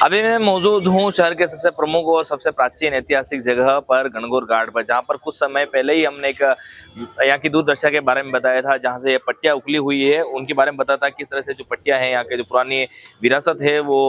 अभी मैं मौजूद हूँ शहर के सबसे प्रमुख और सबसे प्राचीन ऐतिहासिक जगह पर गणगौर घाट पर, जहाँ पर कुछ समय पहले ही हमने एक यहाँ की दूरदर्शा के बारे में बताया था, जहाँ से ये पट्टियाँ उखली हुई है उनके बारे में बताया था। किस तरह से जो पट्टियाँ हैं, यहाँ के जो पुरानी विरासत है वो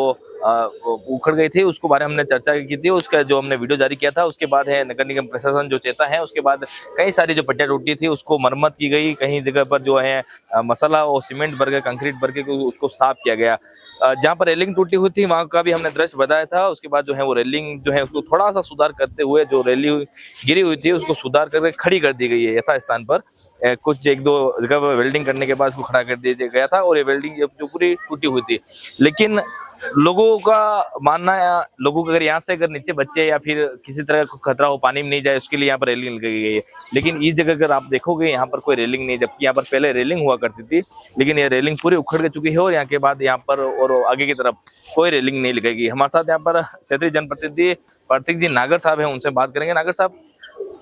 उखड़ गई थी, उसको बारे में हमने चर्चा की थी। उसका जो हमने वीडियो जारी किया था, उसके बाद है नगर निगम प्रशासन जो चेता है, उसके बाद कई सारी जो पट्टियाँ टूटी थी उसको मरम्मत की गई। कहीं जगह पर जो है मसाला और सीमेंट भर के, कंक्रीट भर के उसको साफ किया गया। जहाँ पर रेलिंग टूटी हुई थी वहां का भी हमने दृश्य बताया था। उसके बाद जो है वो रेलिंग जो है उसको थोड़ा सा सुधार करते हुए, जो रेलिंग गिरी हुई थी उसको सुधार करके खड़ी कर दी गई है यथा स्थान पर। कुछ एक दो जगह पर वेल्डिंग करने के बाद उसको खड़ा कर दिया गया था, और ये वेल्डिंग जो पूरी टूटी हुई थी। लेकिन लोगों का मानना है, लोगों को अगर नीचे बच्चे या फिर किसी तरह का खतरा हो, पानी में नहीं जाए, उसके लिए यहाँ पर रेलिंग लगाई गई है। लेकिन इस जगह अगर आप देखोगे यहाँ पर कोई रेलिंग नहीं, जबकि यहाँ पर पहले रेलिंग हुआ करती थी। लेकिन ये रेलिंग पूरी उखड़ चुकी है, और यहाँ के बाद यहाँ पर और आगे की तरफ कोई रेलिंग नहीं लगाई गई। हमारे साथ यहाँ पर क्षेत्रीय जनप्रतिनिधि प्रतीक जी नागर साहब है, उनसे बात करेंगे। नागर साहब,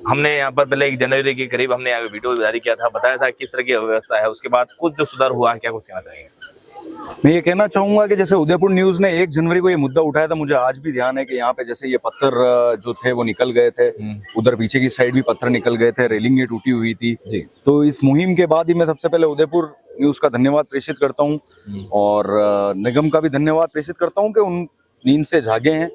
हमने यहाँ पर पहले 1 जनवरी के करीब हमने यहाँ वीडियो जारी किया था, बताया था किस तरह की व्यवस्था है, उसके बाद कुछ जो सुधार हुआ है, क्या कुछ कहना चाहिए? मैं ये कहना चाहूंगा कि जैसे उदयपुर न्यूज ने 1 जनवरी को ये मुद्दा उठाया था, मुझे आज भी ध्यान है कि यहाँ पे जैसे ये पत्थर जो थे वो निकल गए थे, उधर पीछे की साइड भी पत्थर निकल गए थे, रेलिंग ये टूटी हुई थी जी। तो इस मुहिम के बाद ही मैं सबसे पहले उदयपुर न्यूज का धन्यवाद प्रेषित करता हूँ, और निगम का भी धन्यवाद प्रेषित करता हूँ कि उन नींद से जागे हैं,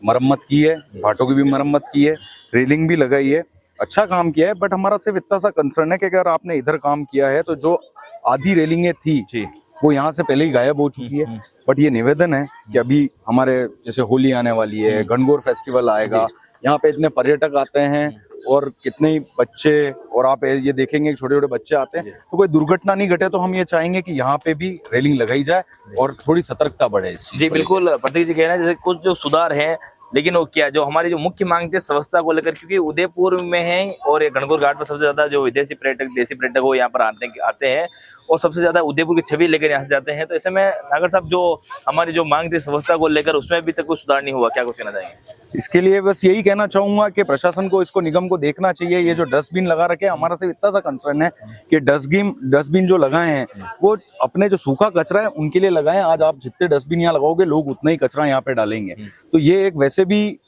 मरम्मत की है, घाटों की भी मरम्मत की है, रेलिंग भी लगाई है, अच्छा काम किया है। बट हमारा सिर्फ इतना सा कंसर्न है कि अगर आपने इधर काम किया है तो जो आधी रेलिंगें थी जी वो यहाँ से पहले ही गायब हो चुकी है। बट ये निवेदन है कि अभी हमारे जैसे होली आने वाली है, गणगौर फेस्टिवल आएगा, यहाँ पे इतने पर्यटक आते हैं और कितने ही बच्चे, और आप ये देखेंगे छोटे छोटे बच्चे आते हैं, तो कोई दुर्घटना नहीं घटे। तो हम ये चाहेंगे कि यहाँ पे भी रेलिंग लगाई जाए और थोड़ी सतर्कता बढ़े इस चीज। जी बिल्कुल, प्रतीक जी कह रहे हैं जैसे कुछ जो सुधार है, लेकिन वो क्या जो हमारी जो मुख्य मांग थी स्वच्छता को लेकर, क्योंकि उदयपुर में है और ये गणगौर घाट पर सबसे ज्यादा जो विदेशी पर्यटक, देसी पर्यटक वो यहाँ पर आते हैं, और सबसे ज्यादा उदयपुर की छवि लेकर यहाँ से जाते हैं। तो ऐसे में नागर साहब, जो हमारी जो मांग थी स्वच्छता को लेकर, उसमें अभी तक कुछ सुधार नहीं हुआ, क्या कुछ कहना चाहिए? इसके लिए बस यही कहना चाहूंगा कि प्रशासन को, इसको निगम को देखना चाहिए। ये जो डस्टबिन लगा रखे हैं, हमारा सिर्फ इतना सा कंसर्न है कि डस्टबिन जो लगाए हैं वो अपने जो सूखा कचरा है उनके लिए लगाएं। आज आप जितने डस्टबिन यहाँ लगाओगे, लोग उतना ही कचरा यहाँ पे डालेंगे। तो ये एक वैसे भी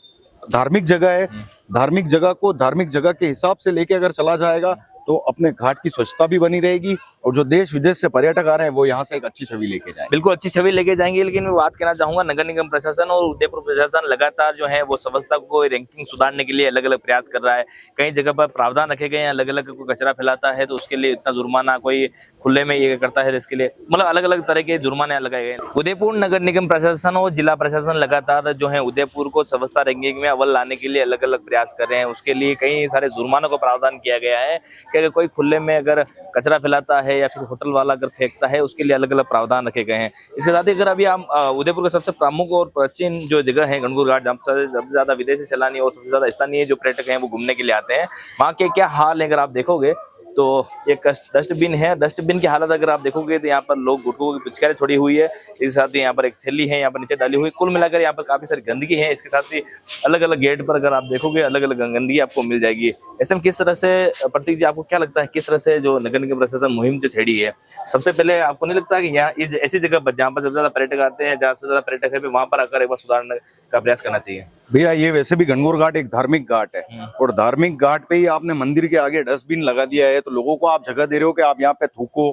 धार्मिक जगह है, धार्मिक जगह को धार्मिक जगह के हिसाब से लेके अगर चला जाएगा तो अपने घाट की स्वच्छता भी बनी रहेगी, और जो देश विदेश से पर्यटक आ रहे हैं वो यहाँ से एक अच्छी छवि लेके जाएंगे। बिल्कुल अच्छी छवि लेके जाएंगे। लेकिन मैं बात करना चाहूंगा, नगर निगम प्रशासन और उदयपुर प्रशासन लगातार जो है वो स्वच्छता को रैंकिंग सुधारने के लिए अलग अलग प्रयास कर रहा है। कई जगह पर प्रावधान रखे गए हैं, अलग अलग कोई कचरा फैलाता है तो उसके लिए इतना जुर्माना, कोई खुले में ये करता है इसके लिए, मतलब अलग अलग तरह के जुर्माने लगाए गए हैं। उदयपुर नगर निगम प्रशासन और जिला प्रशासन लगातार जो है उदयपुर को स्वच्छता रैंकिंग में अव्वल लाने के लिए अलग अलग प्रयास कर रहे हैं। उसके लिए कई सारे जुर्मानों का प्रावधान किया गया है कि अगर कोई खुले में अगर कचरा फैलाता है या फिर होटल वाला अगर फेंकता है, उसके लिए अलग अलग प्रावधान रखे गए हैं। इसके साथ ही अगर अभी हम उदयपुर का सबसे प्रमुख और प्राचीन जो जगह है गणगौर घाट, जहाँ सबसे ज्यादा विदेशी सैलानी और सबसे ज्यादा स्थानीय जो पर्यटक हैं वो घूमने के लिए आते हैं, वहाँ के क्या हाल है अगर आप देखोगे तो एक डस्टबिन है। डस्टबिन की हालत अगर आप देखोगे तो यहाँ पर लोग गुटखों की पिचकारी छोड़ी हुई है, इसके साथ ही यहाँ पर एक थैली है यहाँ पर नीचे डाली हुई। कुल मिलाकर यहाँ पर काफी सारी गंदगी है। इसके साथ ही अलग अलग गेट पर अगर आप देखोगे अलग अलग गंदगी आपको मिल जाएगी। ऐसे में किस तरह से, प्रतीक जी आपको क्या लगता है, किस तरह से जो नगर निगम प्रशासन मुहिम जो छेड़ी है, सबसे पहले आपको नहीं लगता कि यहाँ इस ऐसी जगह पर जहाँ पर सबसे ज्यादा पर्यटक आते हैं, जहाँ सबसे ज्यादा पर्यटक है, वहां पर आकर एक बार सुधारने का प्रयास करना चाहिए? भैया ये वैसे भी गणगौर घाट एक धार्मिक घाट है, और धार्मिक घाट पे ही आपने मंदिर के आगे डस्टबिन लगा दिया है, तो लोगों को आप जगह दे रहे हो कि आप यहाँ पे थूको,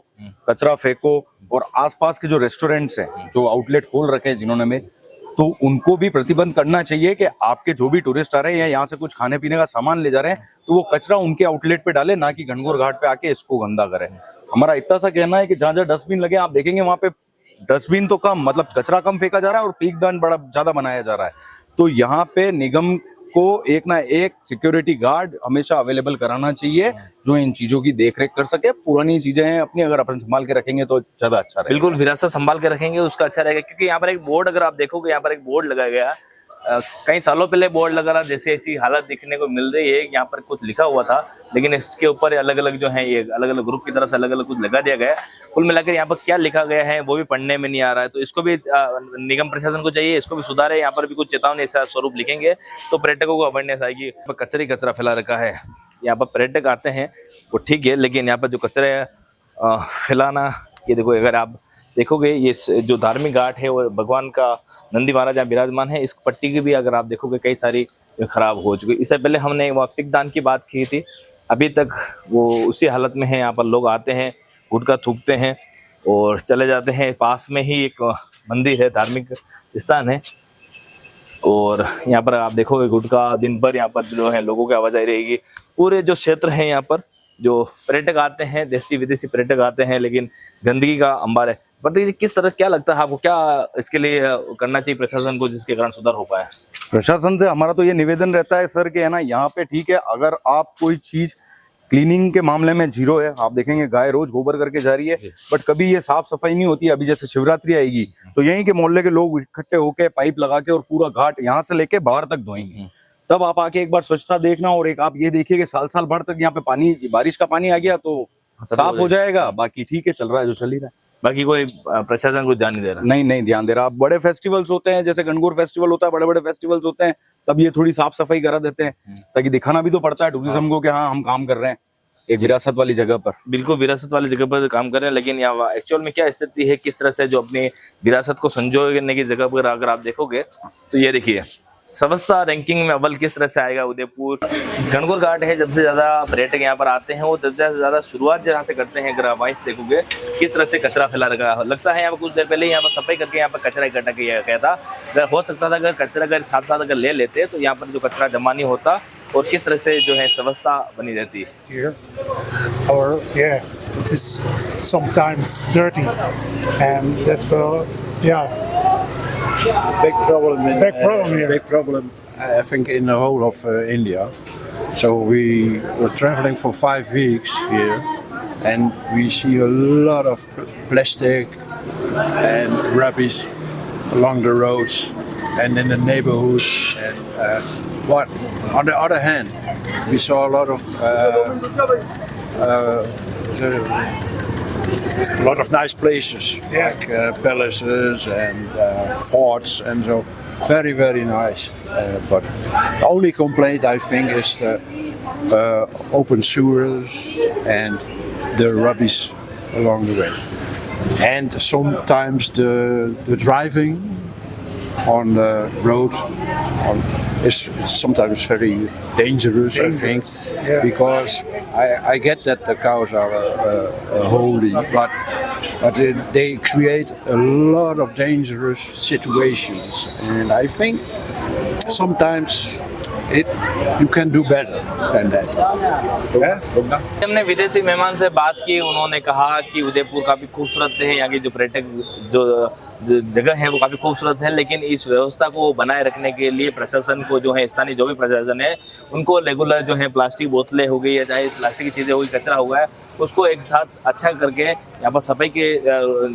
कचरा फेंको। और आसपास के जो रेस्टोरेंट्स हैं, जो आउटलेट खोल रखे हैं जिन्होंने में, तो उनको भी प्रतिबंध करना चाहिए कि आपके जो भी टूरिस्ट आ रहे हैं या यहाँ से कुछ खाने पीने का सामान ले जा रहे हैं तो वो कचरा उनके आउटलेट पे डाले, ना कि गणगौर घाट पे आके इसको गंदा करें। हमारा इतना सा कहना है कि जहाँ जहाँ डस्टबिन लगे आप देखेंगे वहां पे डस्टबिन तो कम, मतलब कचरा कम फेंका जा रहा है और पीकदान बड़ा ज्यादा बनाया जा रहा है। तो यहाँ पे निगम को एक ना एक सिक्योरिटी गार्ड हमेशा अवेलेबल कराना चाहिए जो इन चीजों की देखरेख कर सके। पुरानी चीजें हैं अपनी, अगर अपन संभाल के रखेंगे तो ज्यादा अच्छा रहेगा। बिल्कुल, विरासत संभाल के रखेंगे उसका अच्छा रहेगा। क्योंकि यहाँ पर एक बोर्ड अगर आप देखोगे, यहाँ पर एक बोर्ड लगाया गया, कई सालों पहले बोर्ड लगा रहा, जैसे ऐसी हालत दिखने को मिल रही है। यहाँ पर कुछ लिखा हुआ था, लेकिन इसके ऊपर अलग अलग जो है ये अलग अलग ग्रुप की तरफ से अलग अलग कुछ लगा दिया गया है। कुल मिलाकर यहाँ पर क्या लिखा गया है वो भी पढ़ने में नहीं आ रहा है। तो इसको भी निगम प्रशासन को चाहिए, इसको भी सुधारे। यहाँ पर भी कुछ चेतावनी ऐसा स्वरूप लिखेंगे तो पर्यटकों को अवेयरनेस आएगी। कचरा फैला रखा है, यहाँ पर पर्यटक आते हैं वो ठीक है, लेकिन यहाँ पर जो कचरा फैलाना, ये देखो अगर आप देखोगे ये जो धार्मिक घाट है वो भगवान का नंदी महाराज जहाँ विराजमान है, इस पट्टी की भी अगर आप देखोगे कई सारी खराब हो चुकी। इससे पहले हमने वहाँ पिकदान की बात की थी, अभी तक वो उसी हालत में है। यहाँ पर लोग आते हैं, गुटखा थूकते हैं और चले जाते हैं। पास में ही एक मंदिर है, धार्मिक स्थान है, और यहाँ पर आप देखोगे गुटखा दिन भर यहाँ पर जो है लोगों की आवाजाही रहेगी। पूरे जो क्षेत्र है यहाँ पर जो पर्यटक आते हैं, देशी विदेशी पर्यटक आते हैं, लेकिन गंदगी का अंबार है। बताइए किस तरह, क्या लगता है आपको, क्या इसके लिए करना चाहिए प्रशासन को जिसके कारण सुधार हो पाए? प्रशासन से हमारा तो ये निवेदन रहता है सर कि है ना, यहाँ पे ठीक है, अगर आप कोई चीज क्लीनिंग के मामले में जीरो है, आप देखेंगे गाय रोज गोबर करके जा रही है, बट कभी ये साफ सफाई नहीं होती है। अभी जैसे शिवरात्रि आएगी तो यहीं के मोहल्ले के लोग इकट्ठे होके पाइप लगा के और पूरा घाट यहाँ से लेके बाहर तक धोएंगे। तब आप आके एक बार स्वच्छता देखना, और एक आप ये देखिए कि साल साल भर तक यहाँ पे पानी, बारिश का पानी आ गया तो साफ हो जाएगा। बाकी ठीक है, चल रहा है जो चल ही रहा है। बाकी कोई प्रशासन को ध्यान नहीं दे रहा? नहीं ध्यान दे रहा। आप बड़े फेस्टिवल्स होते हैं, जैसे गणगौर फेस्टिवल होता है, बड़े बड़े फेस्टिवल्स होते हैं, तब ये थोड़ी साफ सफाई करा देते हैं, ताकि दिखाना भी तो पड़ता है टूरिज्म को कि हाँ हम काम कर रहे हैं एक विरासत वाली जगह पर। बिल्कुल विरासत वाली जगह पर काम कर रहे हैं, लेकिन यहाँ एक्चुअल में क्या स्थिति है, किस तरह से जो अपनी विरासत को संजोने की जगह पर अगर आप देखोगे तो ये देखिए समस्ता रैंकिंग में अव्वल किस तरह से आएगा उदयपुर। गणगौर घाट है, जब से ज्यादा पर्यटक यहाँ पर आते हैं वो सबसे ज्यादा शुरुआत जहाँ से करते हैं, अगर वाइस देखोगे किस तरह से कचरा फैला रखा है। लगता है यहाँ पर कुछ देर पहले यहाँ पर सफाई करके यहाँ पर कचरा इकट्ठा किया गया था। अगर हो सकता था अगर कचरा अगर साथ साथ अगर ले लेते तो यहाँ पर जो कचरा जमा नहीं होता और किस तरह से जो है व्यवस्था बनी रहती है। Or yeah, it is sometimes dirty, and that's Big problem in Big problem here. Big problem, I think, in the whole of India. So we were traveling for 5 weeks here, and we see a lot of plastic and rubbish along the roads and in the neighborhoods. And what? On the other hand, we saw a lot of nice places, like palaces and forts and so. Very, very nice. But the only complaint, I think, is the open sewers and the rubbish along the way. And sometimes the driving on the road is sometimes very dangerous, I think, because I get that the cows are holy, but they create a lot of dangerous situations, and I think sometimes you can do better than that. हमने विदेशी मेहमान से बात की, उन्होंने कहा कि उदयपुर काफी खूबसूरत है, यहाँ की जो पर्यटक जो जगह है वो काफी खूबसूरत है, लेकिन इस व्यवस्था को बनाए रखने के लिए प्रशासन को जो है, स्थानीय जो भी प्रशासन है उनको रेगुलर जो है प्लास्टिक बोतलें हो गई या चाहे प्लास्टिक की चीजें हो गई, कचरा हुआ है, उसको एक साथ अच्छा करके यहाँ पर सफाई के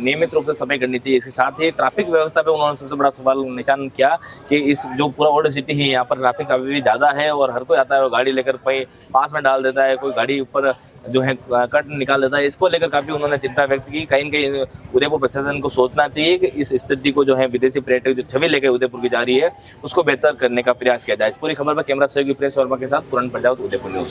नियमित रूप से सफाई करनी चाहिए। इसके साथ ही ट्रैफिक व्यवस्था पे उन्होंने सबसे बड़ा सवाल निशान किया कि इस जो पूरा ओल्ड सिटी है यहाँ पर ट्रैफिक अभी भी ज़्यादा है और हर कोई आता है और गाड़ी लेकर कहीं पास में डाल देता है, कोई गाड़ी ऊपर जो है कट निकाल देता है। इसको लेकर काफ़ी उन्होंने चिंता व्यक्त की। कहीं न कहीं उदयपुर प्रशासन को सोचना चाहिए कि इस स्थिति को जो है विदेशी पर्यटक जो छवि लेकर उदयपुर की जा रही है उसको बेहतर करने का प्रयास किया जाए। इस पूरी खबर पर कैमरा सहयोगी प्रेस वर्मा के साथ पूरन प्रजापत, उदयपुर न्यूज।